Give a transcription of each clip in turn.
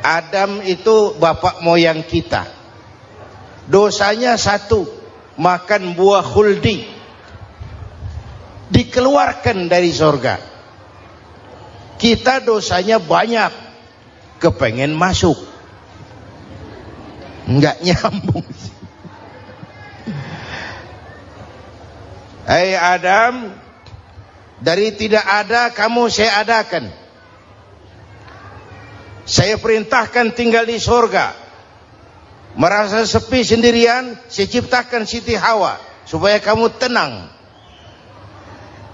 Adam itu bapak moyang kita. Dosanya satu, makan buah khuldi, dikeluarkan dari surga. Kita dosanya banyak, kepengen masuk, nggak nyambung. Hai Adam, dari tidak ada kamu saya adakan. Saya perintahkan tinggal di surga. Merasa sepi sendirian, saya ciptakan Siti Hawa supaya kamu tenang.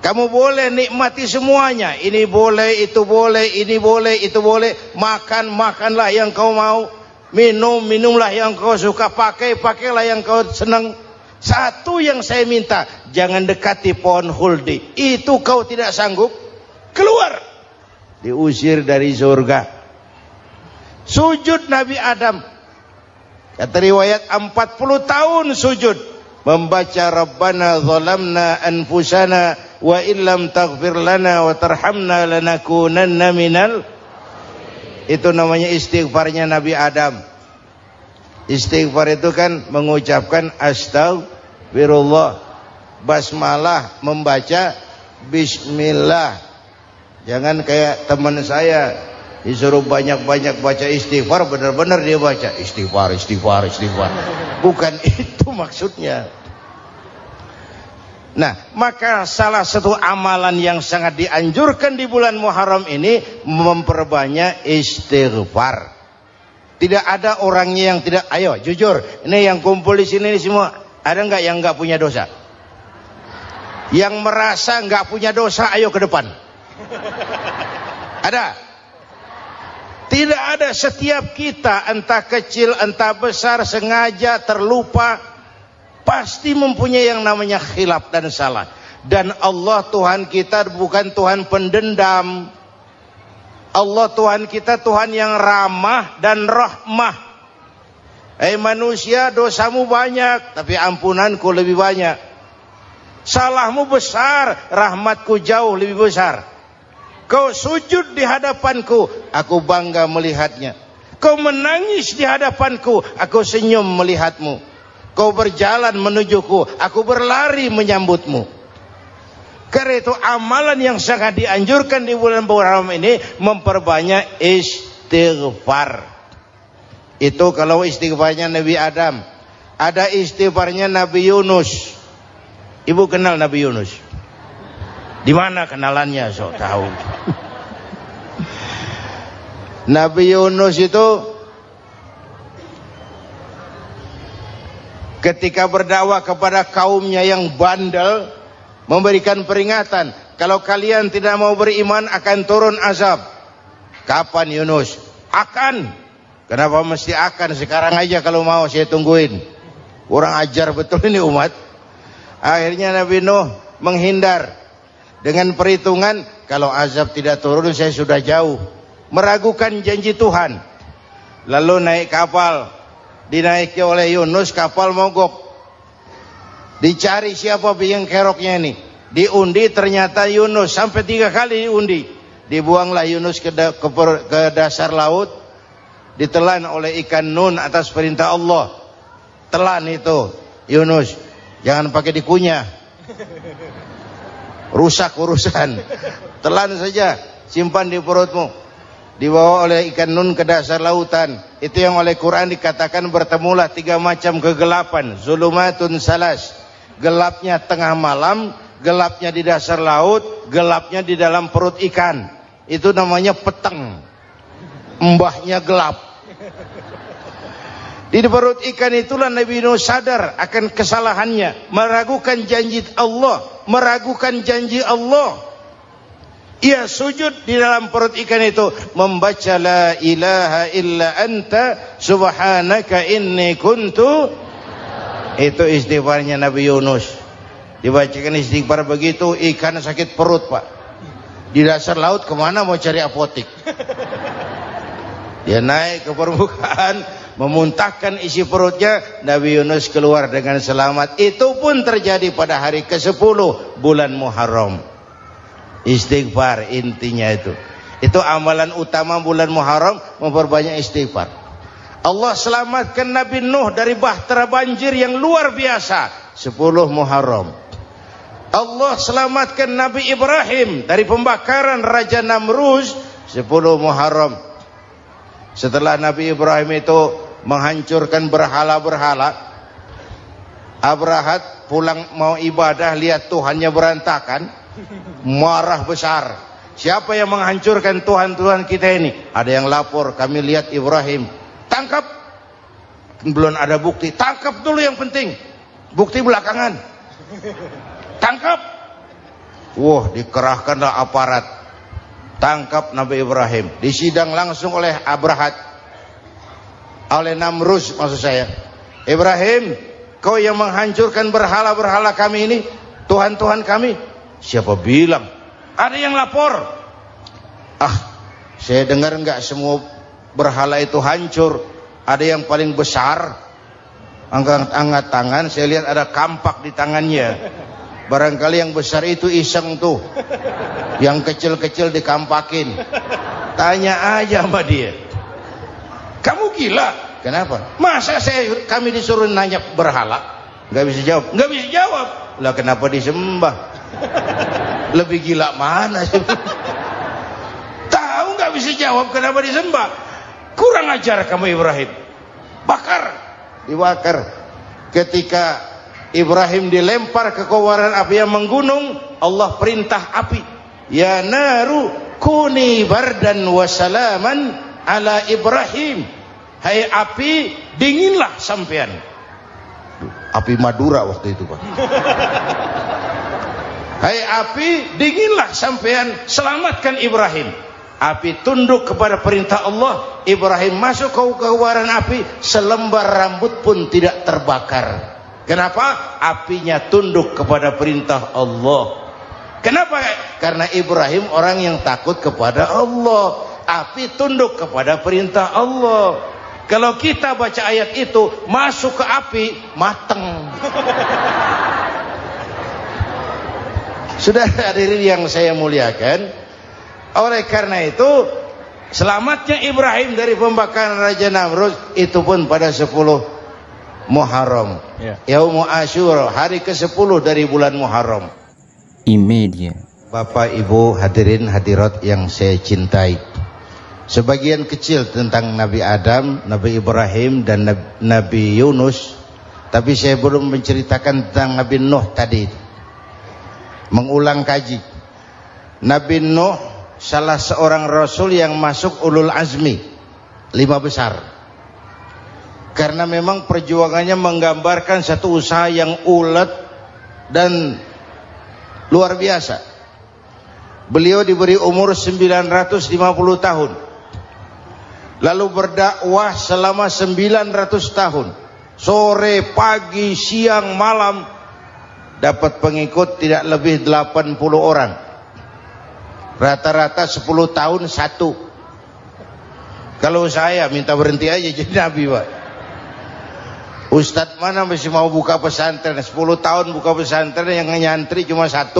Kamu boleh nikmati semuanya. Ini boleh, itu boleh, ini boleh, itu boleh. Makan, makanlah yang kau mau. Minum, minumlah yang kau suka. Pakai, pakailah yang kau senang. Satu yang saya minta, jangan dekati pohon khuldi. Itu kau tidak sanggup, keluar. Diusir dari surga. Sujud Nabi Adam. Kata riwayat 40 tahun sujud. Membaca Rabbana zalamna anfusana wa illam taghfir lana wa tarhamna lanakunanna minal. Itu namanya istighfarnya Nabi Adam. Istighfar itu kan mengucapkan astagfirullah, basmalah, membaca bismillah. Jangan kayak teman saya disuruh banyak-banyak baca istighfar, benar-benar dia baca istighfar, istighfar, istighfar. Bukan itu maksudnya. Nah, maka salah satu amalan yang sangat dianjurkan di bulan Muharram ini memperbanyak istighfar. Tidak ada orangnya yang tidak. Ayo jujur, ini yang kumpul di sini ini semua, ada nggak yang nggak punya dosa? Yang merasa nggak punya dosa, ayo ke depan. Ada? Tidak ada. Setiap kita, entah kecil entah besar, sengaja terlupa, pasti mempunyai yang namanya khilaf dan salah. Dan Allah Tuhan kita bukan Tuhan pendendam. Allah Tuhan kita Tuhan yang ramah dan rahmah. Manusia, dosamu banyak, tapi ampunanku lebih banyak. Salahmu besar, rahmatku jauh lebih besar. Kau sujud di hadapanku, aku bangga melihatnya. Kau menangis di hadapanku, aku senyum melihatmu. Kau berjalan menujuku, aku berlari menyambutmu. Karena itu amalan yang sangat dianjurkan di bulan Muharram ini memperbanyak istighfar. Itu kalau istighfarnya Nabi Adam. Ada istighfarnya Nabi Yunus. Ibu kenal Nabi Yunus? Di mana kenalannya? So tahu. Nabi Yunus itu ketika berdakwah kepada kaumnya yang bandel, memberikan peringatan, kalau kalian tidak mau beriman akan turun azab. Kapan Yunus? Akan. Kenapa mesti akan? Sekarang aja kalau mau, saya tungguin. Kurang ajar betul ini umat. Akhirnya Nabi Nuh menghindar dengan perhitungan, kalau azab tidak turun saya sudah jauh. Meragukan janji Tuhan. Lalu naik kapal, dinaiki oleh Yunus, kapal mogok. Dicari siapa biang keroknya ini. Diundi, ternyata Yunus. Sampai 3 kali diundi. Dibuanglah Yunus ke dasar laut. Ditelan oleh ikan nun atas perintah Allah. Telan itu Yunus. Jangan pakai dikunyah, rusak urusan. Telan saja, simpan di perutmu. Dibawa oleh ikan nun ke dasar lautan. Itu yang oleh Quran dikatakan bertemulah 3 macam kegelapan. Zulumatun salas. Gelapnya tengah malam, gelapnya di dasar laut, gelapnya di dalam perut ikan. Itu namanya peteng. Mbahnya gelap. Di perut ikan itulah Nabi Nuh sadar akan kesalahannya, meragukan janji Allah, meragukan janji Allah. Ia sujud di dalam perut ikan itu, membaca la ilaha illa anta subhanaka inni kuntu. Itu istighfarnya Nabi Yunus. Dibacakan istighfar begitu, ikan sakit perut pak. Di dasar laut kemana mau cari apotik? Dia naik ke permukaan, memuntahkan isi perutnya. Nabi Yunus keluar dengan selamat. Itu pun terjadi pada hari ke-10 bulan Muharram. Istighfar intinya itu. Itu amalan utama bulan Muharram, memperbanyak istighfar. Allah selamatkan Nabi Nuh dari bahtera banjir yang luar biasa, 10 Muharram. Allah selamatkan Nabi Ibrahim dari pembakaran Raja Namrus, 10 Muharram. Setelah Nabi Ibrahim itu menghancurkan berhala-berhala, Abrahat pulang mau ibadah, lihat Tuhannya berantakan, marah besar. Siapa yang menghancurkan Tuhan-Tuhan kita ini? Ada yang lapor, kami lihat Ibrahim. Tangkap. Belum ada bukti. Tangkap dulu yang penting. Bukti belakangan. Tangkap. Wah, dikerahkanlah aparat. Tangkap Nabi Ibrahim. Disidang langsung oleh Abrahat. Oleh Namrus maksud saya. Ibrahim, kau yang menghancurkan berhala-berhala kami ini, Tuhan-Tuhan kami. Siapa bilang? Ada yang lapor. Saya dengar enggak semua berhala itu hancur. Ada yang paling besar, angkat tangan, saya lihat ada kampak di tangannya. Barangkali yang besar itu iseng tuh, yang kecil-kecil dikampakin. Tanya aja sama dia, kamu gila? Kenapa? Masa kami disuruh nanya berhala? Nggak bisa jawab. Nggak bisa jawab. Lah kenapa disembah? Lebih gila mana sih? Tahu nggak bisa jawab kenapa disembah? Kurang ajar kamu Ibrahim. Bakar, dibakar. Ketika Ibrahim dilempar ke kobaran api yang menggunung, Allah perintah api, ya naru kuni bardan wa salaman ala Ibrahim. Hai api, dinginlah sampean. Api Madura waktu itu, Pak. Hai api, dinginlah sampean, selamatkan Ibrahim. Api tunduk kepada perintah Allah. Ibrahim masuk ke kobaran api, selembar rambut pun tidak terbakar. Kenapa? Apinya tunduk kepada perintah Allah. Kenapa? Karena Ibrahim orang yang takut kepada Allah. Api tunduk kepada perintah Allah. Kalau kita baca ayat itu, masuk ke api, mateng. Sudah hadirin yang saya muliakan, oleh karena itu selamatnya Ibrahim dari pembakaran Raja Namrud itu pun pada 10 Muharram, Yaumul Asyura, hari ke-10 dari bulan Muharram. Imedia. Bapak Ibu hadirin hadirat yang saya cintai, sebagian kecil tentang Nabi Adam, Nabi Ibrahim dan Nabi Yunus, tapi saya belum menceritakan tentang Nabi Nuh tadi. Mengulang kaji. Nabi Nuh salah seorang rasul yang masuk ulul azmi, 5 besar. Karena memang perjuangannya menggambarkan satu usaha yang ulet dan luar biasa. Beliau diberi umur 950 tahun. Lalu berdakwah selama 900 tahun. Sore, pagi, siang, malam, dapat pengikut tidak lebih 80 orang. Rata-rata 10 tahun satu. Kalau saya minta berhenti aja jadi nabi, Pak. Ustadz mana masih mau buka pesantren? 10 tahun buka pesantren, yang nyantri cuma 1.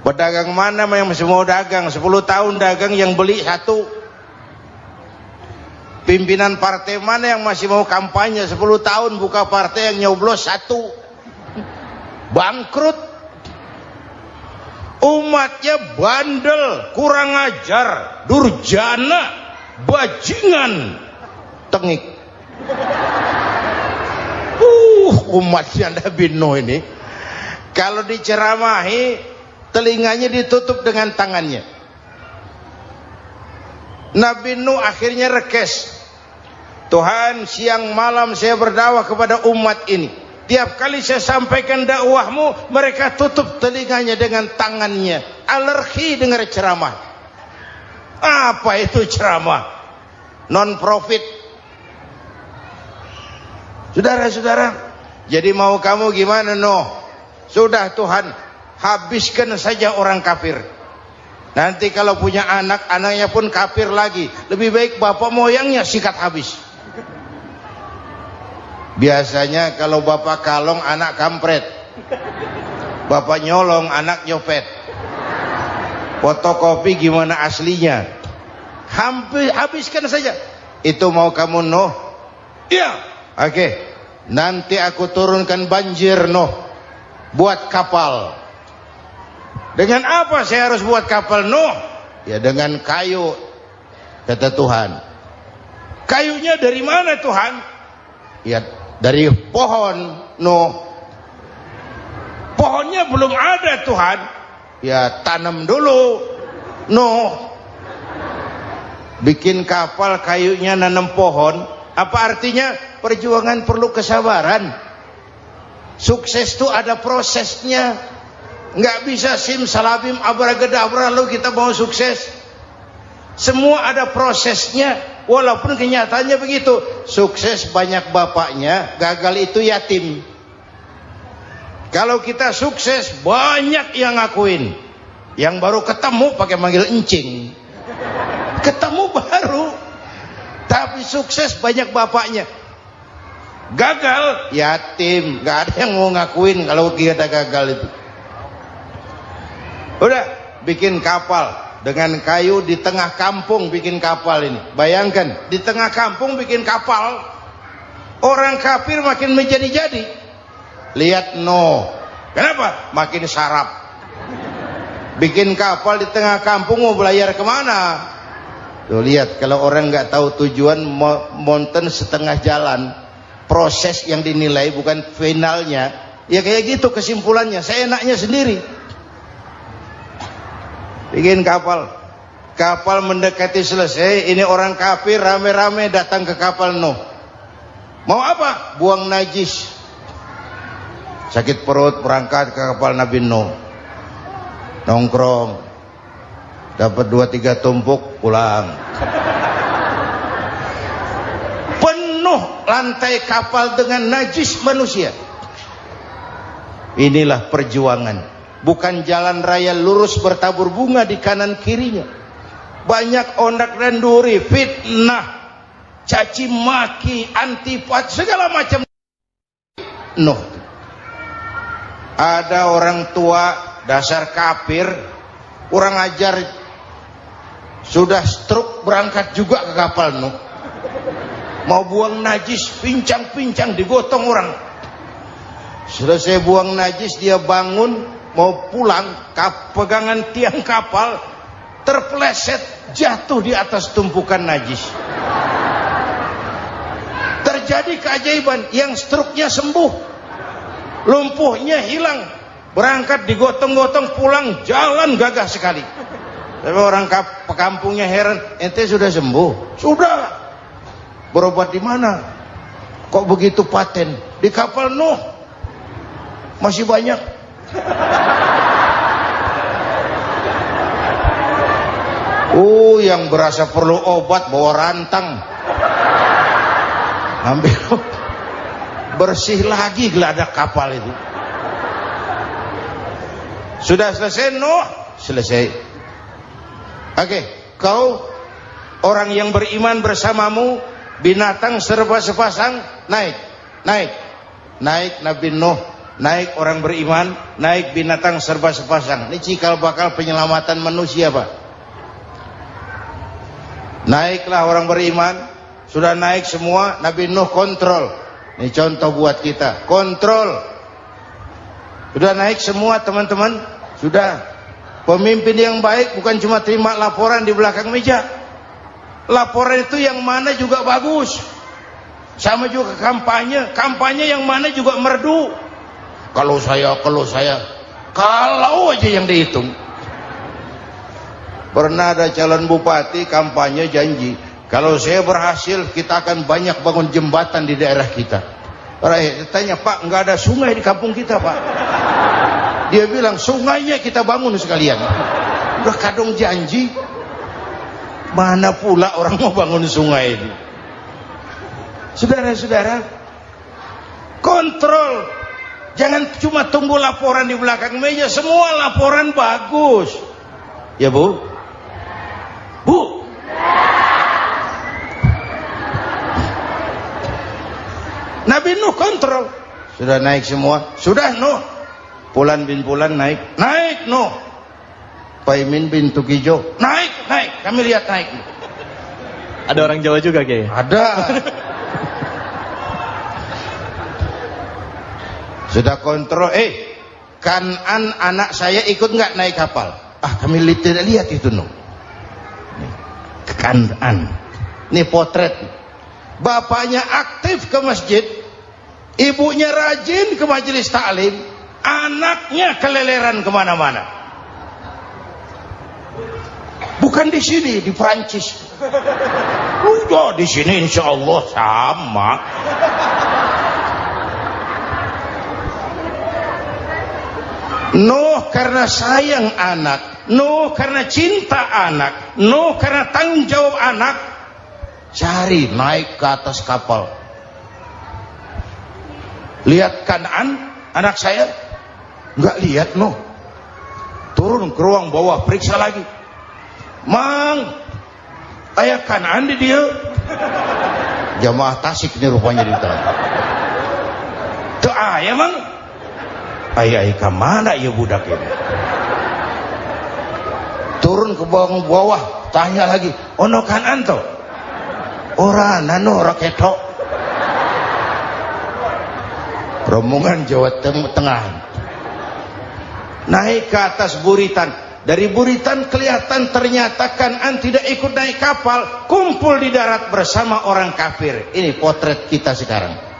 Pedagang mana yang masih mau dagang? 10 tahun dagang, yang beli 1. Pimpinan partai mana yang masih mau kampanye? 10 tahun buka partai, yang nyoblos 1. Bangkrut. Umatnya bandel, kurang ajar, durjana, bajingan, tengik. Umatnya Nabi Nuh ini kalau diceramahi, telinganya ditutup dengan tangannya. Nabi Nuh akhirnya rekes, Tuhan, siang malam saya berdakwah kepada umat ini. Tiap kali saya sampaikan dakwahmu, mereka tutup telinganya dengan tangannya. Alergi dengar ceramah. Apa itu ceramah? Non profit. Saudara-saudara, jadi mau kamu gimana, Nuh? Sudah Tuhan, habiskan saja orang kafir. Nanti kalau punya anak, anaknya pun kafir lagi. Lebih baik bapak moyangnya sikat habis. Biasanya kalau bapak kalong, anak kampret. Bapak nyolong, anak nyopet. Fotokopi gimana aslinya? Habiskan saja. Itu mau kamu Nuh? Iya. Oke. Nanti aku turunkan banjir Nuh. Buat kapal. Dengan apa saya harus buat kapal Nuh? Ya dengan kayu, kata Tuhan. Kayunya dari mana Tuhan? Ya dari pohon Nuh. Pohonnya belum ada Tuhan. Ya tanam dulu Nuh. Bikin kapal kayunya nanam pohon. Apa artinya? Perjuangan perlu kesabaran. Sukses itu ada prosesnya. Nggak bisa simsalabim abracadabra lalu kita mau sukses. Semua ada prosesnya. Walaupun kenyataannya begitu. Sukses banyak bapaknya, gagal itu yatim. Kalau kita sukses banyak yang ngakuin. Yang baru ketemu pakai manggil encing. Ketemu baru. Tapi sukses banyak bapaknya. Gagal yatim, nggak ada yang mau ngakuin kalau kita gagal itu. Udah bikin kapal dengan kayu di tengah kampung, bikin kapal ini. Bayangkan di tengah kampung bikin kapal. Orang kafir makin menjadi-jadi. Lihat Nuh, kenapa? Makin sarap. Bikin kapal di tengah kampung mau belayar kemana? Tuh lihat, kalau orang nggak tahu tujuan, mountain setengah jalan. Proses yang dinilai bukan finalnya. Ya kayak gitu kesimpulannya. Saya enaknya sendiri. Bikin kapal. Kapal mendekati selesai. Ini orang kafir rame-rame datang ke kapal Nuh. Mau apa? Buang najis. Sakit perut berangkat ke kapal Nabi Nuh. Nongkrong. Dapat 2-3 tumpuk pulang. Penuh lantai kapal dengan najis manusia. Inilah perjuangan. Bukan jalan raya lurus bertabur bunga di kanan kirinya. Banyak ondak dan duri, fitnah, caci maki, antipat, segala macam. Nuh. Ada orang tua dasar kafir, kurang ajar, sudah stroke berangkat juga ke kapal Nuh. Mau buang najis, pincang-pincang digotong orang. Selesai buang najis dia bangun mau pulang, pegangan tiang kapal terpeleset jatuh di atas tumpukan najis. Terjadi keajaiban, yang stroke-nya sembuh, lumpuhnya hilang, berangkat digotong-gotong pulang jalan gagah sekali. Tapi orang kampungnya heran, ente sudah sembuh? Sudah. Berobat di mana? Kok begitu paten? Di kapal Nuh. Masih banyak. Yang berasa perlu obat bawa rantang. Ambil bersih lagi geladak kapal itu. Sudah selesai Nuh? Selesai. Oke, kau orang yang beriman bersamamu, binatang serba sepasang, naik Nabi Nuh, naik orang beriman, naik binatang serba sepasang. Ini cikal bakal penyelamatan manusia, Pak. Naiklah orang beriman, sudah naik semua, Nabi Nuh kontrol. Ini contoh buat kita, kontrol. Sudah naik semua teman-teman, sudah. Pemimpin yang baik bukan cuma terima laporan di belakang meja. Laporan itu yang mana juga bagus. Sama juga kampanye, kampanye yang mana juga merdu. Kalau aja yang dihitung. Pernah ada calon bupati kampanye janji, kalau saya berhasil kita akan banyak bangun jembatan di daerah kita. Rakyat tanya, Pak, nggak ada sungai di kampung kita, Pak. Dia bilang, sungainya kita bangun sekalian. Udah kadung janji, mana pula orang mau bangun sungai ini. Saudara-saudara, kontrol. Jangan cuma tunggu laporan di belakang meja. Semua laporan bagus. Ya Bu? Bu? Nabi Nuh kontrol. Sudah naik semua? Sudah Nuh. Pulan bin Pulan naik Nuh. Paimin bintu Kijo. Naik, kami lihat naik. Ada orang Jawa juga Kiai? Ada. Sudah kontrol, Kan'an anak saya ikut nggak naik kapal? Kami tidak lihat itu no. Kan'an. Ini potret. Bapaknya aktif ke masjid, ibunya rajin ke majelis taklim, anaknya keleleran kemana-mana. Bukan di sini, di Prancis. Udah di sini insya Allah sama. Nuh karena sayang anak, Nuh karena cinta anak, Nuh karena tanggung jawab anak, cari naik ke atas kapal. Lihat Kan'an, anak saya, nggak lihat Nuh. Turun ke ruang bawah, periksa lagi. Mang, ayah Kan'an di dia. Jamaah Tasik ini rupanya di dalam. Tuh ayah mang. Ayah ke mana ya budak ini? Turun ke bawah, tanya lagi. Ono Kan'an to? Ora nano raketo. Rombongan Jawa Tengah. Naik ke atas buritan. Dari buritan kelihatan ternyata Kan'an tidak ikut naik kapal, kumpul di darat bersama orang kafir. Ini potret kita sekarang.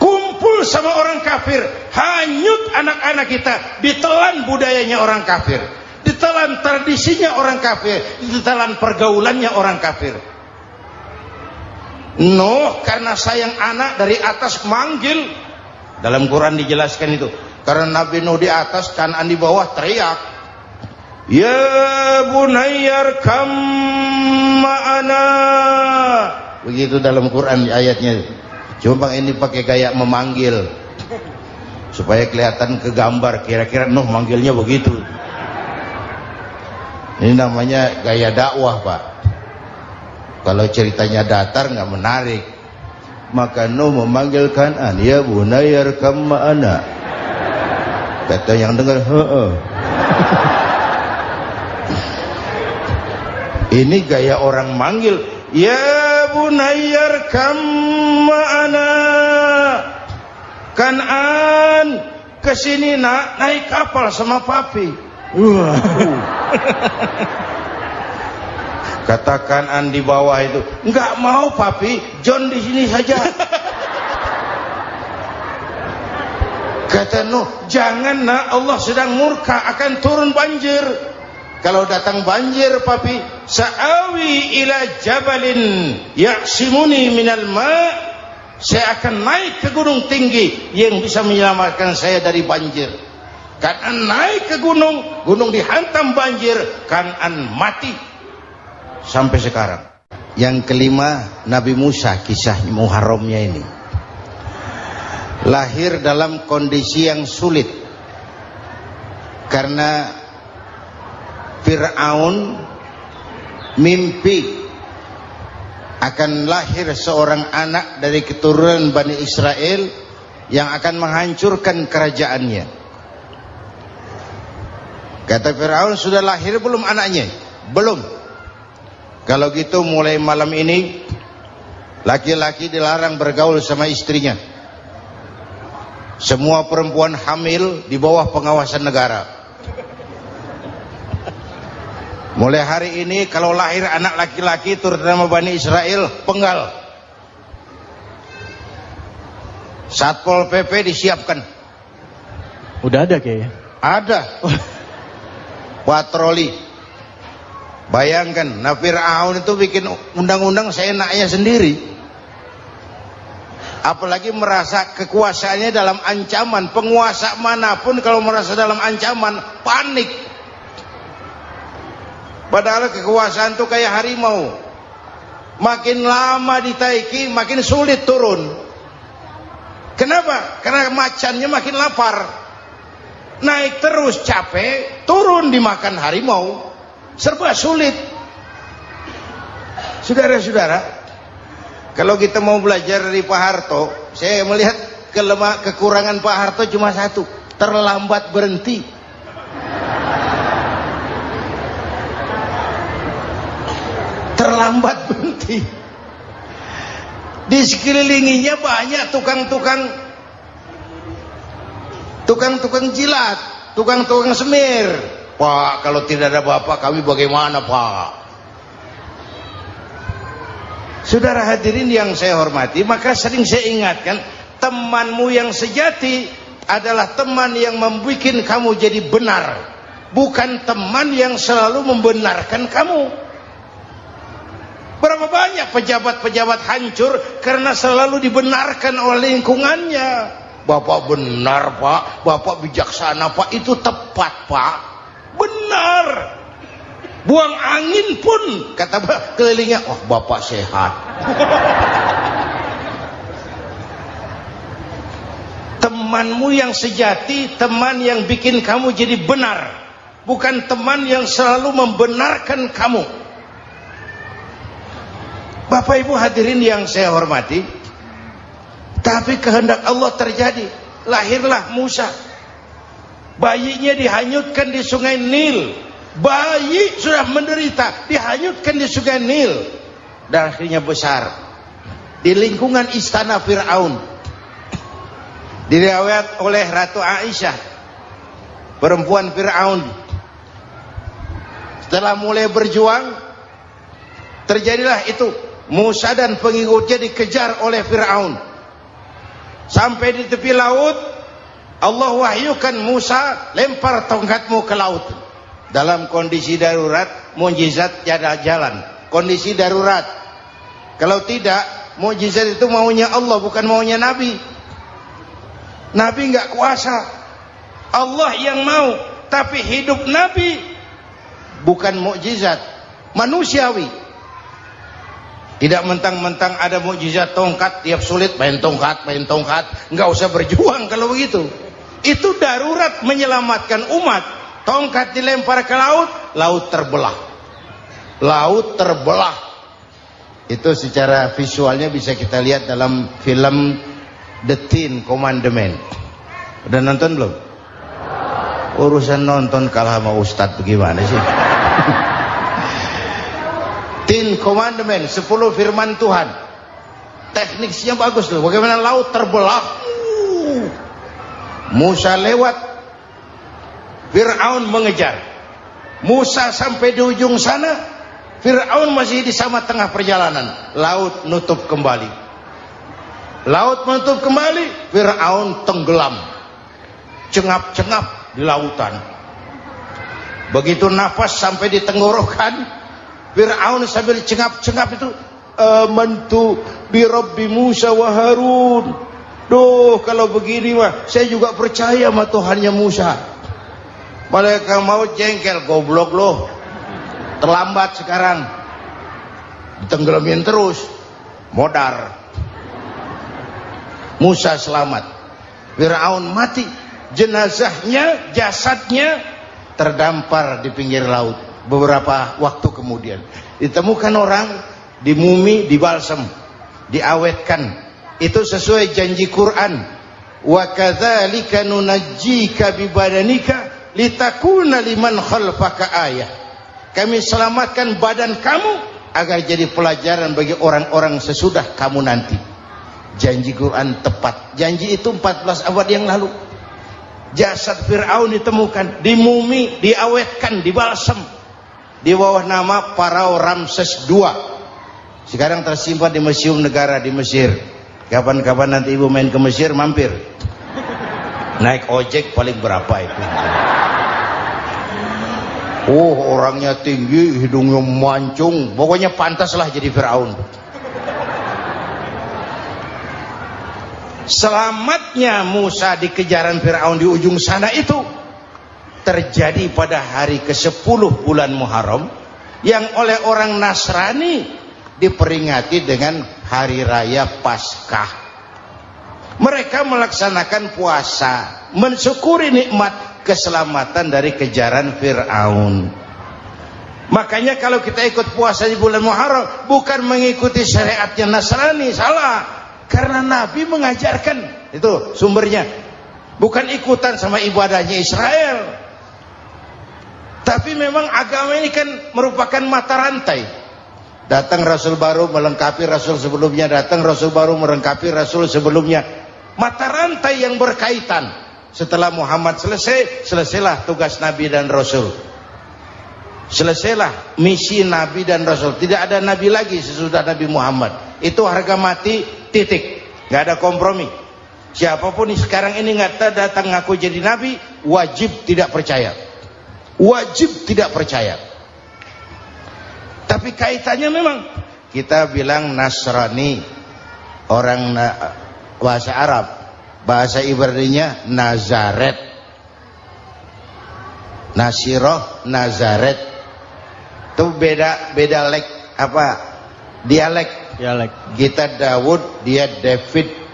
Kumpul sama orang kafir, hanyut anak-anak kita, ditelan budayanya orang kafir, ditelan tradisinya orang kafir, ditelan pergaulannya orang kafir. Nuh karena sayang anak dari atas manggil. Dalam Quran dijelaskan itu. Karena Nabi Nuh di atas, Kan'an di bawah, teriak. Ya bunayyar kam ma'ana. Begitu dalam Quran ayatnya. Cuma ini pakai gaya memanggil supaya kelihatan ke gambar, kira-kira Nuh manggilnya begitu. Ini namanya gaya dakwah, Pak. Kalau ceritanya datar nggak menarik. Maka Nuh memanggil Kan'an, ya bunayyar kam ma'ana. Kata yang dengar, ini gaya orang manggil, ya bunayyar kam ma'ana. Kan'an kesini nak, naik kapal sama papi. Kata Kan'an di bawah itu, enggak mau papi, John di sini saja. Kata Nuh, jangan nak, Allah sedang murka, akan turun banjir. Kalau datang banjir papi, sa'awi ila jabalin ya'simuni minal ma', saya akan naik ke gunung tinggi yang bisa menyelamatkan saya dari banjir. Kan'an naik ke gunung, gunung dihantam banjir, Kan'an mati sampai sekarang. Yang kelima, Nabi Musa, kisah Muharramnya ini. Lahir dalam kondisi yang sulit karena Fir'aun mimpi akan lahir seorang anak dari keturunan Bani Israel yang akan menghancurkan kerajaannya. Kata Fir'aun, sudah lahir belum anaknya? Belum. Kalau gitu mulai malam ini laki-laki dilarang bergaul sama istrinya. Semua perempuan hamil di bawah pengawasan negara. Mulai hari ini kalau lahir anak laki-laki terutama Bani Israel, penggal. Satpol PP disiapkan. Udah ada kayaknya. Ada. Patroli. Bayangkan, Fir'aun itu bikin undang-undang seenaknya sendiri. Apalagi merasa kekuasaannya dalam ancaman. Penguasa manapun kalau merasa dalam ancaman, panik. Padahal kekuasaan itu kayak harimau. Makin lama ditaiki, makin sulit turun. Kenapa? Karena macannya makin lapar. Naik terus capek, turun dimakan harimau. Serba sulit. Saudara-saudara, kalau kita mau belajar dari Pak Harto, saya melihat kekurangan Pak Harto cuma satu, terlambat berhenti. terlambat berhenti. Di sekelilinginya banyak tukang-tukang jilat, tukang-tukang semir. Pak, kalau tidak ada bapak kami bagaimana, Pak? Saudara hadirin yang saya hormati, maka sering saya ingatkan, temanmu yang sejati adalah teman yang membuat kamu jadi benar, bukan teman yang selalu membenarkan kamu. Berapa banyak pejabat-pejabat hancur karena selalu dibenarkan oleh lingkungannya. Bapak benar, Pak. Bapak bijaksana, Pak. Itu tepat, Pak. Benar. Buang angin pun kata kelilingnya, oh Bapak sehat. Temanmu yang sejati, teman yang bikin kamu jadi benar, bukan teman yang selalu membenarkan kamu. Bapak Ibu hadirin yang saya hormati, tapi kehendak Allah terjadi. Lahirlah Musa. Bayinya dihanyutkan di sungai Nil. Bayi sudah menderita, dihanyutkan di sungai Nil. Dan akhirnya besar di lingkungan istana Fir'aun. Diriwayat oleh Ratu Aisyah, perempuan Fir'aun, setelah mulai berjuang, terjadilah itu. Musa dan pengikutnya dikejar oleh Fir'aun. Sampai di tepi laut, Allah wahyukan Musa, lempar tongkatmu ke laut. Dalam kondisi darurat, mukjizat tiada jalan. Kondisi darurat. Kalau tidak, mukjizat itu maunya Allah, bukan maunya Nabi. Nabi nggak kuasa, Allah yang mau. Tapi hidup Nabi bukan mukjizat, manusiawi. Tidak mentang-mentang ada mukjizat tongkat, tiap sulit main tongkat, nggak usah berjuang kalau begitu. Itu darurat menyelamatkan umat. Tongkat dilempar ke laut, laut terbelah. Laut terbelah. Itu secara visualnya bisa kita lihat dalam film The Ten Commandments. Udah nonton belum? Urusan nonton kalah sama Ustadz bagaimana sih? Ten Commandments, 10 firman Tuhan. Tekniknya bagus loh. Bagaimana laut terbelah. Musa lewat, Fir'aun mengejar. Musa sampai di ujung sana, Fir'aun masih di sama tengah perjalanan. Laut nutup kembali. Laut menutup kembali, Fir'aun tenggelam. Cengap-cengap di lautan. Begitu nafas sampai di tenggorokan, Fir'aun sambil cengap-cengap itu, amantu bi Rabbi Musa wa Harun. Duh, kalau begini mah saya juga percaya sama Tuhannya Musa. Malaikat maut jengkel, goblok loh. Terlambat sekarang. Ditenggelamin terus. Modar. Musa selamat. Fir'aun mati. Jenazahnya, jasadnya terdampar di pinggir laut. Beberapa waktu kemudian ditemukan orang, dimumi, dibalsem, diawetkan. Itu sesuai janji Quran. Wa kadzalika nunajjika bi badanika litakuna liman khalfaka ayah. Kami selamatkan badan kamu agar jadi pelajaran bagi orang-orang sesudah kamu nanti. Janji Quran tepat. Janji itu 14 abad yang lalu. Jasad Fir'aun ditemukan, dimumi, diawetkan, dibalsem di bawah nama Farao Ramses II. Sekarang tersimpan di Museum Negara di Mesir. Kapan-kapan nanti ibu main ke Mesir, mampir. Naik ojek paling berapa itu? Oh, orangnya tinggi, hidungnya mancung, pokoknya pantaslah jadi Fir'aun. Selamatnya Musa di kejaran Fir'aun di ujung sana itu terjadi pada hari ke-10 bulan Muharram, yang oleh orang Nasrani diperingati dengan hari raya Paskah. Mereka melaksanakan puasa, mensyukuri nikmat keselamatan dari kejaran Fir'aun. Makanya kalau kita ikut puasa di bulan Muharram, bukan mengikuti syariatnya Nasrani, salah. Karena Nabi mengajarkan, itu sumbernya. Bukan ikutan sama ibadahnya Israel. Tapi memang agama ini kan merupakan mata rantai. Datang Rasul baru melengkapi Rasul sebelumnya, datang Rasul baru melengkapi Rasul sebelumnya. Mata rantai yang berkaitan. Setelah Muhammad selesai, selesailah tugas Nabi dan Rasul. Selesailah misi Nabi dan Rasul. Tidak ada Nabi lagi sesudah Nabi Muhammad. Itu harga mati, titik. Gak ada kompromi. Siapapun sekarang ini nggak datang ngaku jadi Nabi, wajib tidak percaya. Wajib tidak percaya. Tapi kaitannya memang kita bilang Nasrani, orang bahasa Arab, bahasa Ibraninya Nazaret, Nasiroh, Nazaret. Itu beda dialek. Kita Daud, dia David.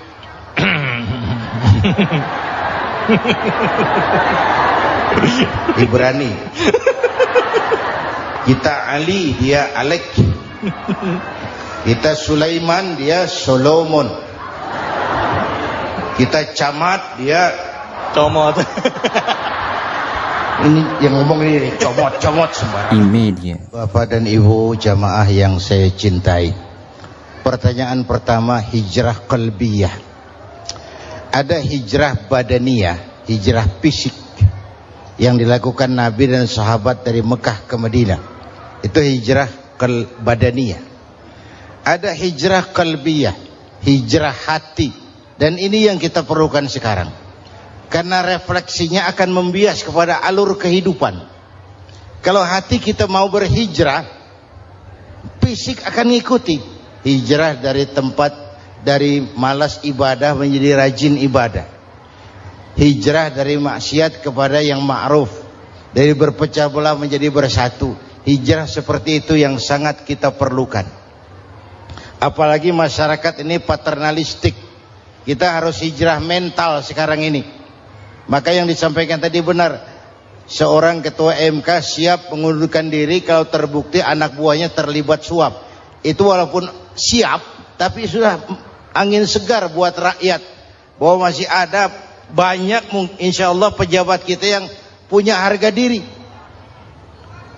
Ibrani. Kita Ali, dia Alek. Kita Sulaiman, dia Solomon. Kita Camat, dia Comot. ini yang ngomong ini comot sembarang. Imedia. Bapak dan Ibu jamaah yang saya cintai, pertanyaan pertama, hijrah qalbiyah. Ada hijrah badaniyah, hijrah fisik yang dilakukan Nabi dan sahabat dari Mekah ke Madinah. Itu hijrah badaniyah. Ada hijrah qalbiyah, hijrah hati. Dan ini yang kita perlukan sekarang. Karena refleksinya akan membias kepada alur kehidupan. Kalau hati kita mau berhijrah, fisik akan mengikuti. Hijrah dari tempat, dari malas ibadah menjadi rajin ibadah. Hijrah dari maksiat kepada yang ma'ruf, dari berpecah belah menjadi bersatu. Hijrah seperti itu yang sangat kita perlukan. Apalagi masyarakat ini paternalistik. Kita harus hijrah mental sekarang ini. Maka yang disampaikan tadi benar. Seorang ketua MK siap mengundurkan diri kalau terbukti anak buahnya terlibat suap. Itu walaupun siap, tapi sudah angin segar buat rakyat. Bahwa masih ada banyak insya Allah pejabat kita yang punya harga diri.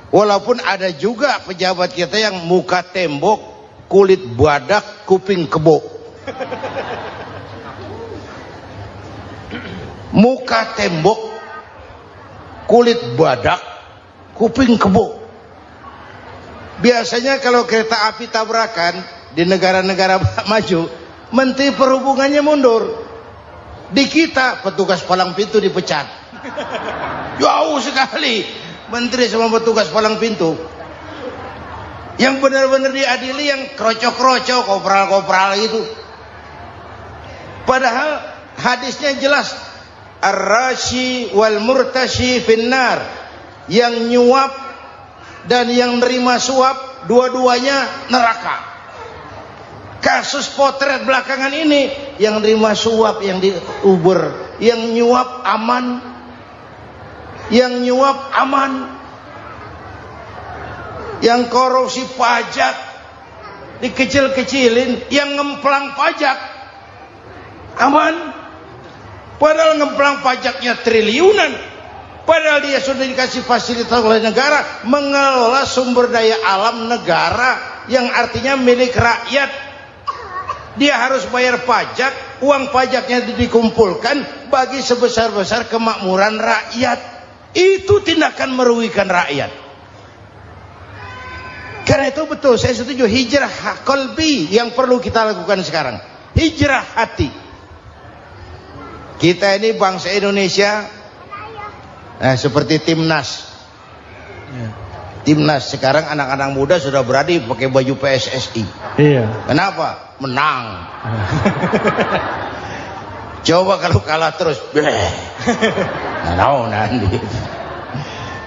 Walaupun ada juga pejabat kita yang muka tembok, kulit badak, kuping kebo. Muka tembok, kulit badak, kuping kebo. Biasanya kalau kereta api tabrakan di negara-negara maju, Menteri Perhubungannya mundur. Di kita petugas palang pintu dipecat. Jauh sekali menteri sama petugas palang pintu. Yang benar-benar diadili yang krocok-krocok, kopral-kopral gitu. Padahal hadisnya jelas, ar-rashi wal murtashi finnar. Yang nyuap dan yang nerima suap, dua-duanya neraka. Kasus potret belakangan ini, yang nerima suap, yang diuber, yang nyuap aman, yang nyuap aman, yang korupsi pajak dikecil-kecilin, yang ngemplang pajak aman. Padahal ngemplang pajaknya triliunan, padahal dia sudah dikasih fasilitas oleh negara mengelola sumber daya alam negara yang artinya milik rakyat. Dia harus bayar pajak, uang pajaknya dikumpulkan bagi sebesar-besar kemakmuran rakyat. Itu tindakan merugikan rakyat. Karena itu betul, saya setuju, hijrah qalbi yang perlu kita lakukan sekarang. Hijrah hati. Kita ini bangsa Indonesia, seperti timnas. Timnas sekarang anak-anak muda sudah berani pakai baju PSSI. Iya. Kenapa? Menang. Coba kalau kalah terus, nanti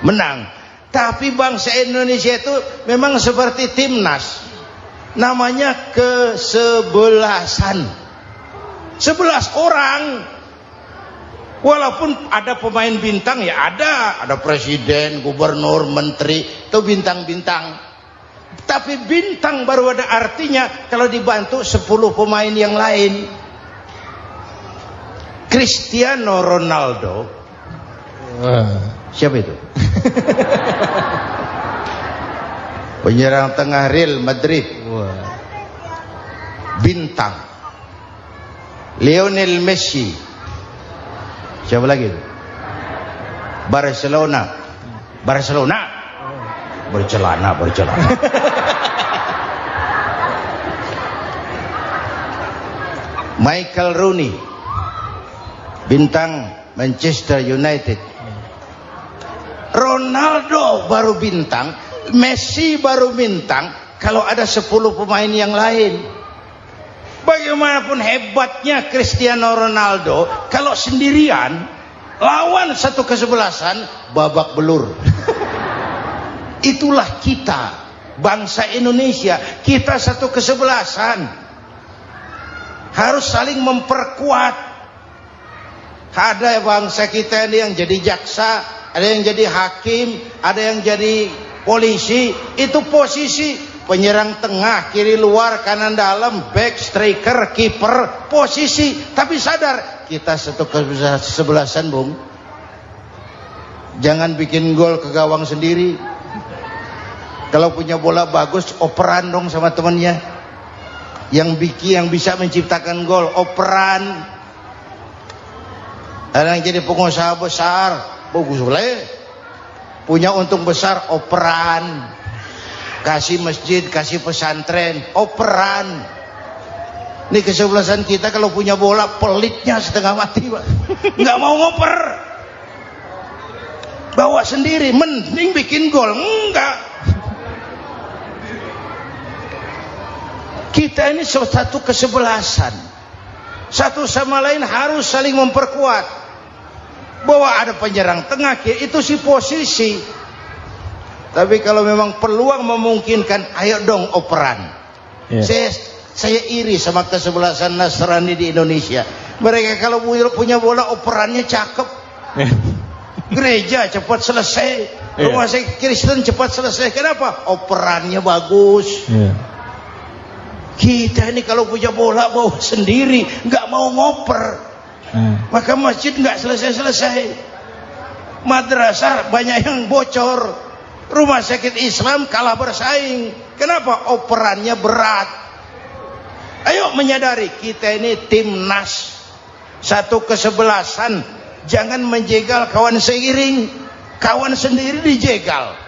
menang. Tapi bangsa Indonesia itu memang seperti timnas, namanya kesebelasan. 11 orang. Walaupun ada pemain bintang, ya ada presiden, gubernur, menteri, itu bintang-bintang. Tapi bintang baru ada artinya kalau dibantu 10 pemain yang lain. Cristiano Ronaldo, siapa itu? Penyerang tengah Real Madrid, Wah. bintang. Lionel Messi. Siapa lagi itu? Barcelona. Bercelana. Michael Rooney, bintang Manchester United. Ronaldo baru bintang, Messi baru bintang kalau ada 10 pemain yang lain. Bagaimanapun hebatnya Cristiano Ronaldo, kalau sendirian lawan satu kesebelasan, babak belur. Itulah kita, bangsa Indonesia. Kita satu kesebelasan, harus saling memperkuat. Ada bangsa kita ini yang jadi jaksa, ada yang jadi hakim, ada yang jadi polisi. Itu posisi penyerang tengah, kiri luar, kanan dalam, back, striker, kiper, posisi. Tapi sadar, kita satu kesebelasan, Bung. Jangan bikin gol ke gawang sendiri. Kalau punya bola bagus, operan dong sama temannya. Yang bisa menciptakan gol, operan. Ada yang jadi pengusaha besar, bagus boleh. Punya untung besar, operan. Kasih masjid, kasih pesantren, operan. Ini kesebelasan kita kalau punya bola, pelitnya setengah mati, Pak. Nggak mau ngoper. Bawa sendiri, mending bikin gol. Enggak. Kita ini satu kesebelasan. Satu sama lain harus saling memperkuat. Bahwa ada penyerang tengah, itu si posisi. Tapi kalau memang peluang memungkinkan, ayo dong operan. Saya iri sama kesebelasan Nasrani di Indonesia. Mereka kalau punya bola, operannya cakep. Gereja cepat selesai, rumah sakit Kristen cepat selesai. Kenapa? Operannya bagus. Kita ini kalau punya bola bawa sendiri, nggak mau ngoper. Maka masjid nggak selesai-selesai. Madrasah banyak yang bocor. Rumah sakit Islam kalah bersaing. Kenapa? Operannya berat. Ayo menyadari, kita ini timnas, satu kesebelasan. Jangan menjegal kawan seiring. Kawan sendiri dijegal.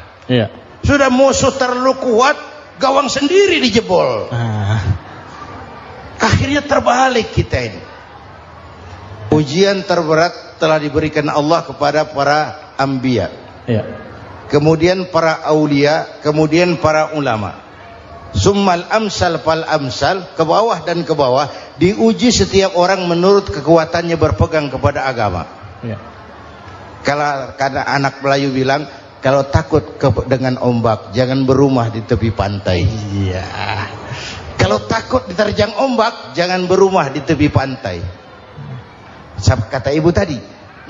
Sudah musuh terlalu kuat, gawang sendiri dijebol. Akhirnya terbalik kita ini. Ujian terberat telah diberikan Allah kepada para anbiya, kemudian para aulia, kemudian para ulama. Summal amsal fal amsal, ke bawah dan ke bawah. Diuji setiap orang menurut kekuatannya berpegang kepada agama. Karena anak Melayu bilang, kalau takut dengan ombak, jangan berumah di tepi pantai. Kalau takut diterjang ombak, jangan berumah di tepi pantai. Kata ibu tadi,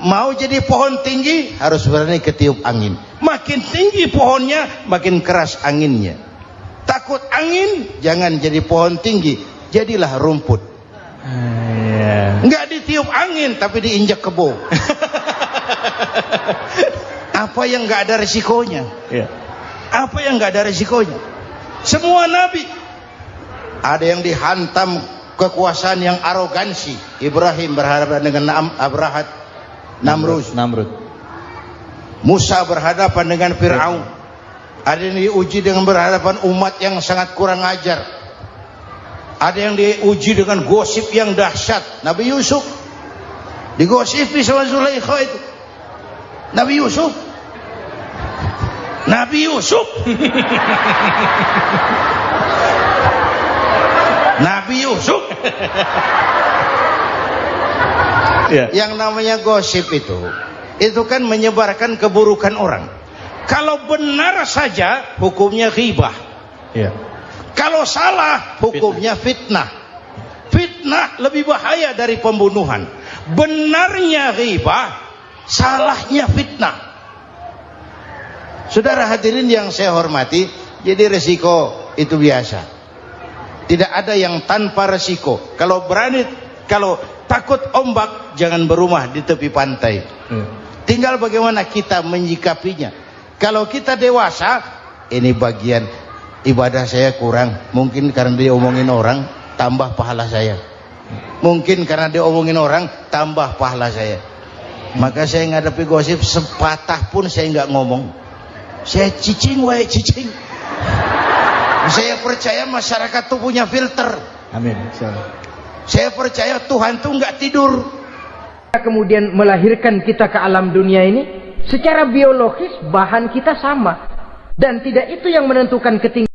mau jadi pohon tinggi, harus berani ketiup angin. Makin tinggi pohonnya, makin keras anginnya. Takut angin, jangan jadi pohon tinggi, jadilah rumput. Nggak ditiup angin, tapi diinjak kebo. Apa yang nggak ada resikonya? Apa yang nggak ada resikonya? Semua nabi ada yang dihantam kekuasaan yang arogansi. Ibrahim berhadapan dengan Namrud. Musa berhadapan dengan Fir'aun. Ada yang diuji dengan berhadapan umat yang sangat kurang ajar. Ada yang diuji dengan gosip yang dahsyat. Nabi Yusuf digosipi sama Zulaikha itu. Nabi Yusuf Yang namanya gosip itu kan menyebarkan keburukan orang. Kalau benar saja hukumnya ghibah. Kalau salah hukumnya fitnah. Fitnah lebih bahaya dari pembunuhan. Benarnya ghibah, salahnya fitnah. Saudara hadirin yang saya hormati, jadi resiko itu biasa. Tidak ada yang tanpa resiko. Kalau takut ombak, jangan berumah di tepi pantai. Tinggal bagaimana kita menyikapinya. Kalau kita dewasa, ini bagian ibadah saya kurang. Mungkin karena dia omongin orang, tambah pahala saya. Mungkin karena dia omongin orang, tambah pahala saya. Maka saya ngadapi gosip sepatah pun saya nggak ngomong. Saya cicing wae cicing. Saya percaya masyarakat tuh punya filter. Amin. Saya percaya Tuhan tuh nggak tidur. Kemudian melahirkan kita ke alam dunia ini, secara biologis bahan kita sama, dan tidak itu yang menentukan ketinggian